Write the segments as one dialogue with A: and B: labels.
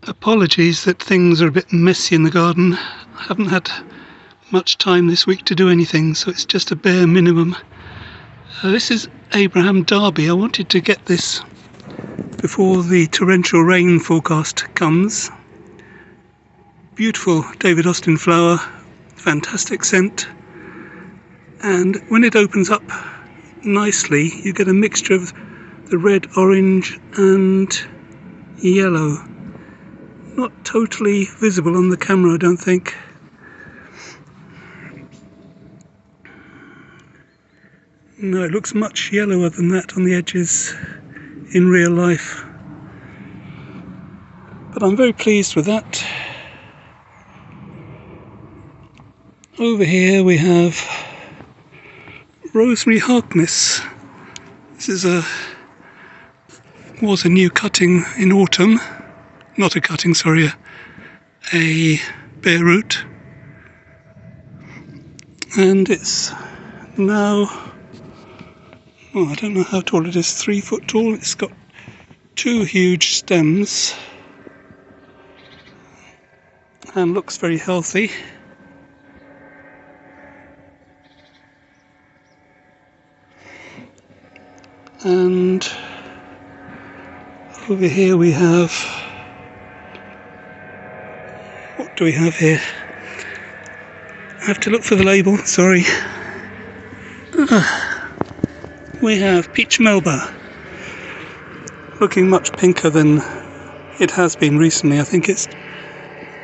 A: Apologies that things are a bit messy in the garden. I haven't had much time this week to do anything, so it's just a bare minimum. This is Abraham Darby. I wanted to get this before the torrential rain forecast comes. Beautiful David Austin flower, fantastic scent, and when it opens up nicely you get a mixture of the red, orange and yellow. Not totally visible on the camera, I don't think. No, it looks much yellower than that on the edges in real life. But I'm very pleased with that. Over here we have Rosemary Harkness. This was a new cutting in autumn. Not a cutting, sorry, a bare root. And it's now, I don't know how tall it is, 3 foot tall. It's got 2 huge stems and looks very healthy. And over here we have, what do we have here? I have to look for the label, sorry. We have Peach Melba, looking much pinker than it has been recently. I think it's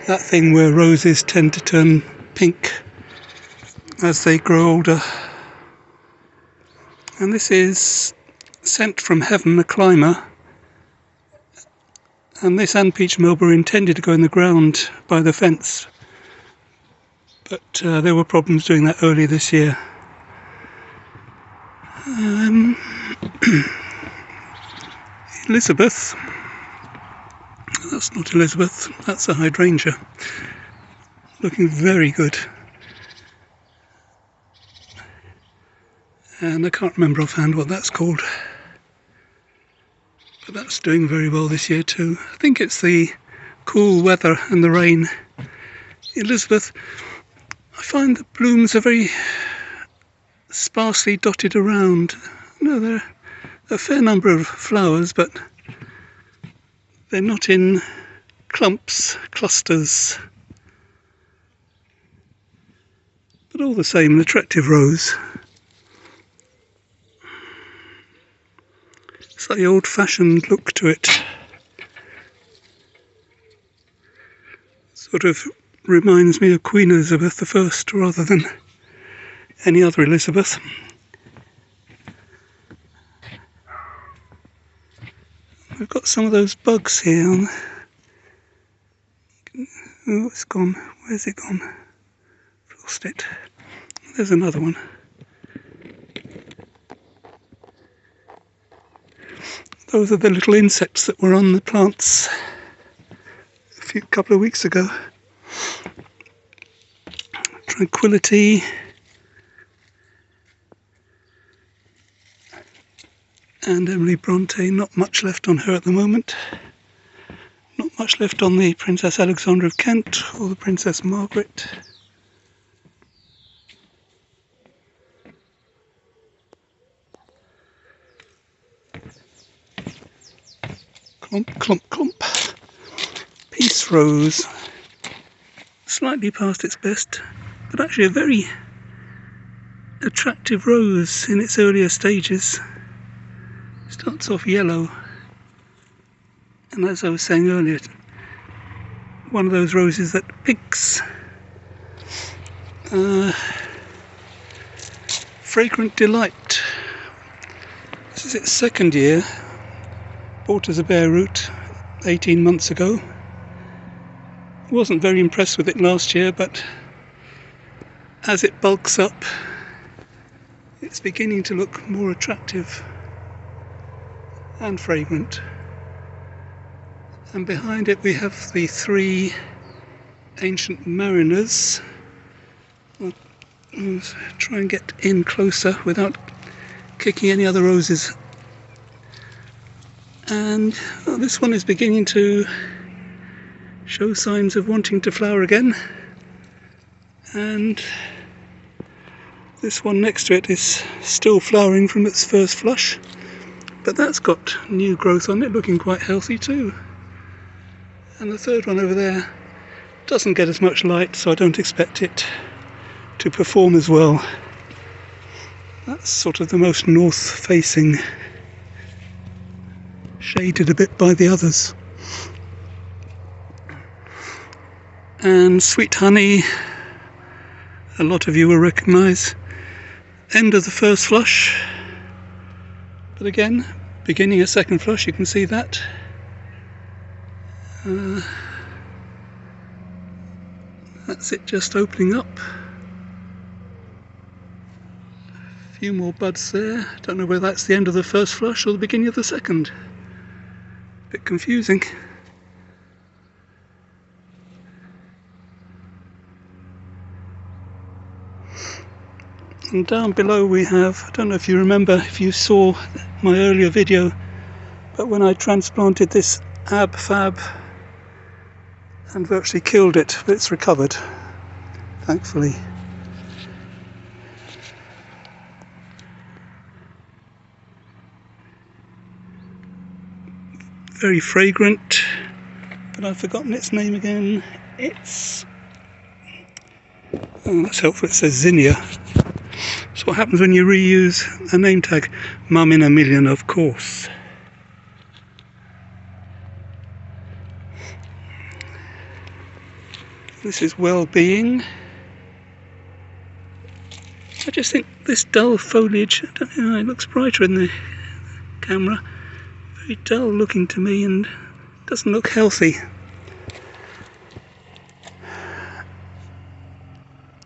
A: that thing where roses tend to turn pink as they grow older. And this is Sent from Heaven, a climber. And this and Peach Melba are intended to go in the ground by the fence, but there were problems doing that earlier this year. Elizabeth, that's not Elizabeth, that's a hydrangea, looking very good. And I can't remember offhand what that's called, but that's doing very well this year too. I think it's the cool weather and the rain. Elizabeth, I find the blooms are very sparsely dotted around. No, there are a fair number of flowers, but they're not in clumps, clusters. But all the same, an attractive rose. Slightly old-fashioned look to it. Sort of reminds me of Queen Elizabeth I rather than any other Elizabeth. We've got some of those bugs here. Oh, it's gone. Where's it gone? Lost it. There's another one. Those are the little insects that were on the plants a couple of weeks ago. Tranquility. And Emily Bronte, not much left on her at the moment. Not much left on the Princess Alexandra of Kent or the Princess Margaret. Clump, clump, clump. Peace Rose. Slightly past its best, but actually a very attractive rose in its earlier stages. Starts off yellow, and as I was saying earlier, one of those roses that pinks. Fragrant Delight. This is its 2nd year. Bought as a bare root 18 months ago. Wasn't very impressed with it last year, but as it bulks up, it's beginning to look more attractive and fragrant. And behind it we have the 3 Ancient Mariners. I'll try and get in closer without kicking any other roses. And this one is beginning to show signs of wanting to flower again, and this one next to it is still flowering from its first flush, but that's got new growth on it, looking quite healthy too. And the third one over there doesn't get as much light, so I don't expect it to perform as well. That's sort of the most north facing, shaded a bit by the others. And Sweet Honey, a lot of you will recognise. End of the first flush, but again, beginning a second flush, you can see that. That's it just opening up. A few more buds there. Don't know whether that's the end of the first flush or the beginning of the second. Bit confusing. And down below we have, I don't know if you remember, if you saw my earlier video, but when I transplanted this ab fab and virtually killed it, but it's recovered, thankfully. Very fragrant, but I've forgotten its name again. It's, oh, that's helpful, it says zinnia. That's what happens when you reuse a name tag. Mum in a Million, of course. This is Well-Being. I just think this dull foliage, I don't know, it looks brighter in the camera. Very dull looking to me and doesn't look healthy.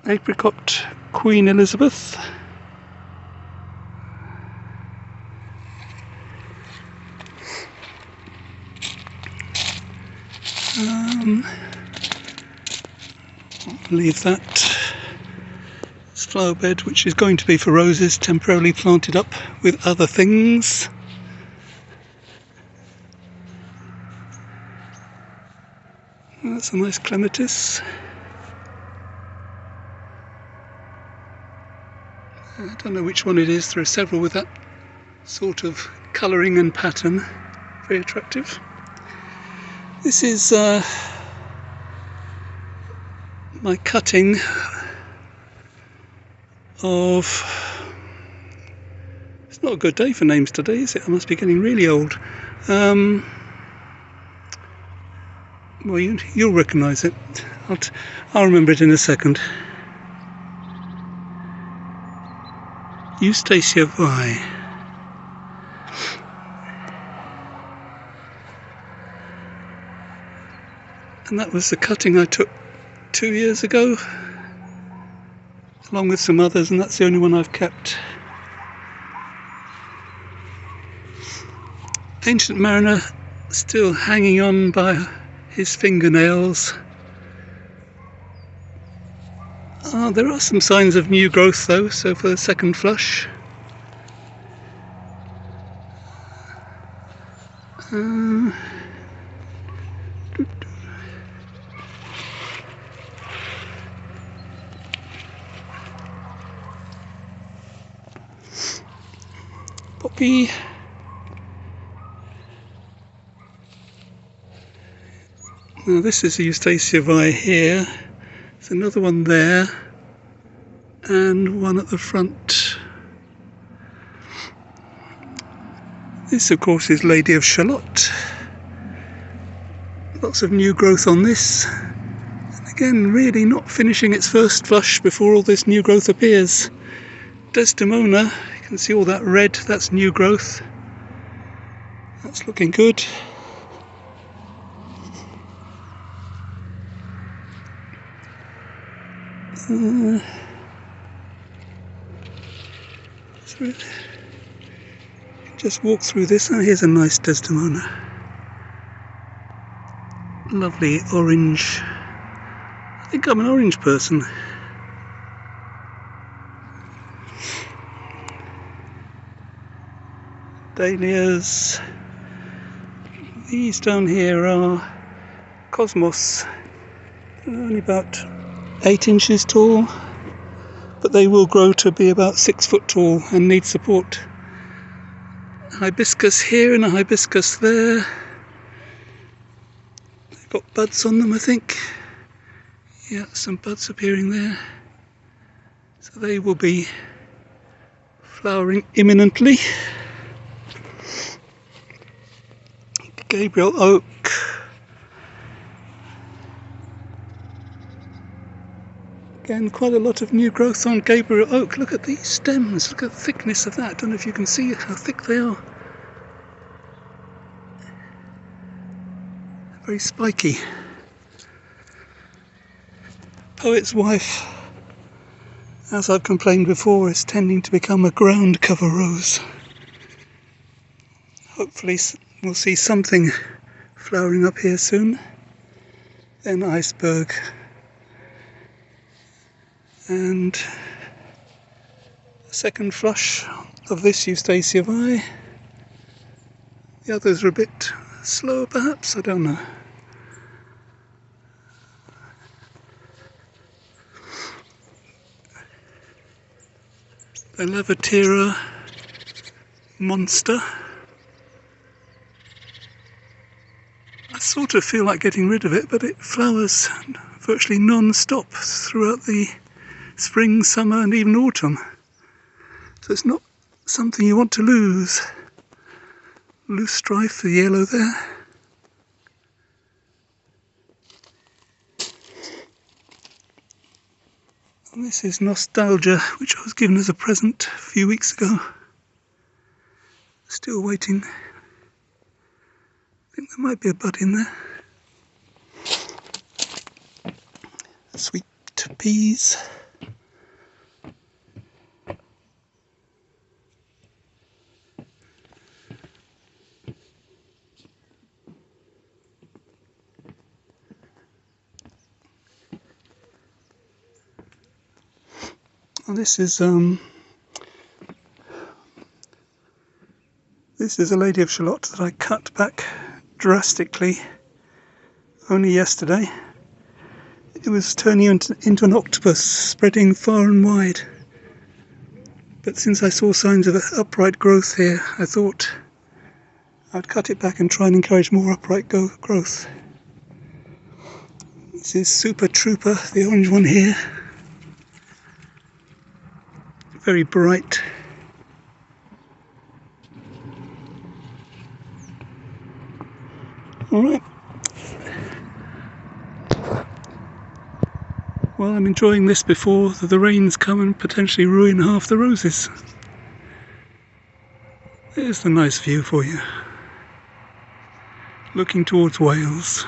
A: Apricot Queen Elizabeth. I'll leave that. This flower bed, which is going to be for roses, temporarily planted up with other things. That's a nice clematis. I don't know which one it is, there are several with that sort of colouring and pattern, very attractive. This is my cutting of, it's not a good day for names today, is it? I must be getting really old. Well, you'll recognise it, I'll remember it in a second. Eustacia Vi. And that was the cutting I took 2 years ago, along with some others, and that's the only one I've kept. Ancient Mariner still hanging on by his fingernails. There are some signs of new growth though, so for the second flush. Poppy. Now this is the Eustacia Vi here. There's another one there, and one at the front. This of course is Lady of Shalott. Lots of new growth on this. And again, really not finishing its first flush before all this new growth appears. Desdemona, you can see all that red, that's new growth. That's looking good. Just walk through this. Oh, here's a nice Desdemona. Lovely orange. I think I'm an orange person. Dahlias. These down here are cosmos. They're only about 8 inches tall, but they will grow to be about 6 foot tall and need support. Hibiscus here and a hibiscus there. They've got buds on them, I think. Yeah, some buds appearing there. So they will be flowering imminently. Gabriel oak. Again, quite a lot of new growth on Gabriel oak. Look at these stems, look at the thickness of that. I don't know if you can see how thick they are. Very spiky. Poet's wife, as I've complained before, is tending to become a ground cover rose. Hopefully we'll see something flowering up here soon. Then iceberg. And a second flush of this Eustacia. The others are a bit slower perhaps, I don't know. The Levatera monster. I sort of feel like getting rid of it, but it flowers virtually non-stop throughout the spring, summer and even autumn. So it's not something you want to lose. Loose strife, the yellow there. And this is Nostalgia, which I was given as a present a few weeks ago. Still waiting. I think there might be a bud in there. Sweet peas. Well, this is a Lady of Shalott that I cut back drastically only yesterday. It was turning into an octopus, spreading far and wide. But since I saw signs of upright growth here, I thought I'd cut it back and try and encourage more upright growth. This is Super Trooper, the orange one here. Very bright. Alright. Well, I'm enjoying this before the rains come and potentially ruin half the roses. There's the nice view for you. Looking towards Wales.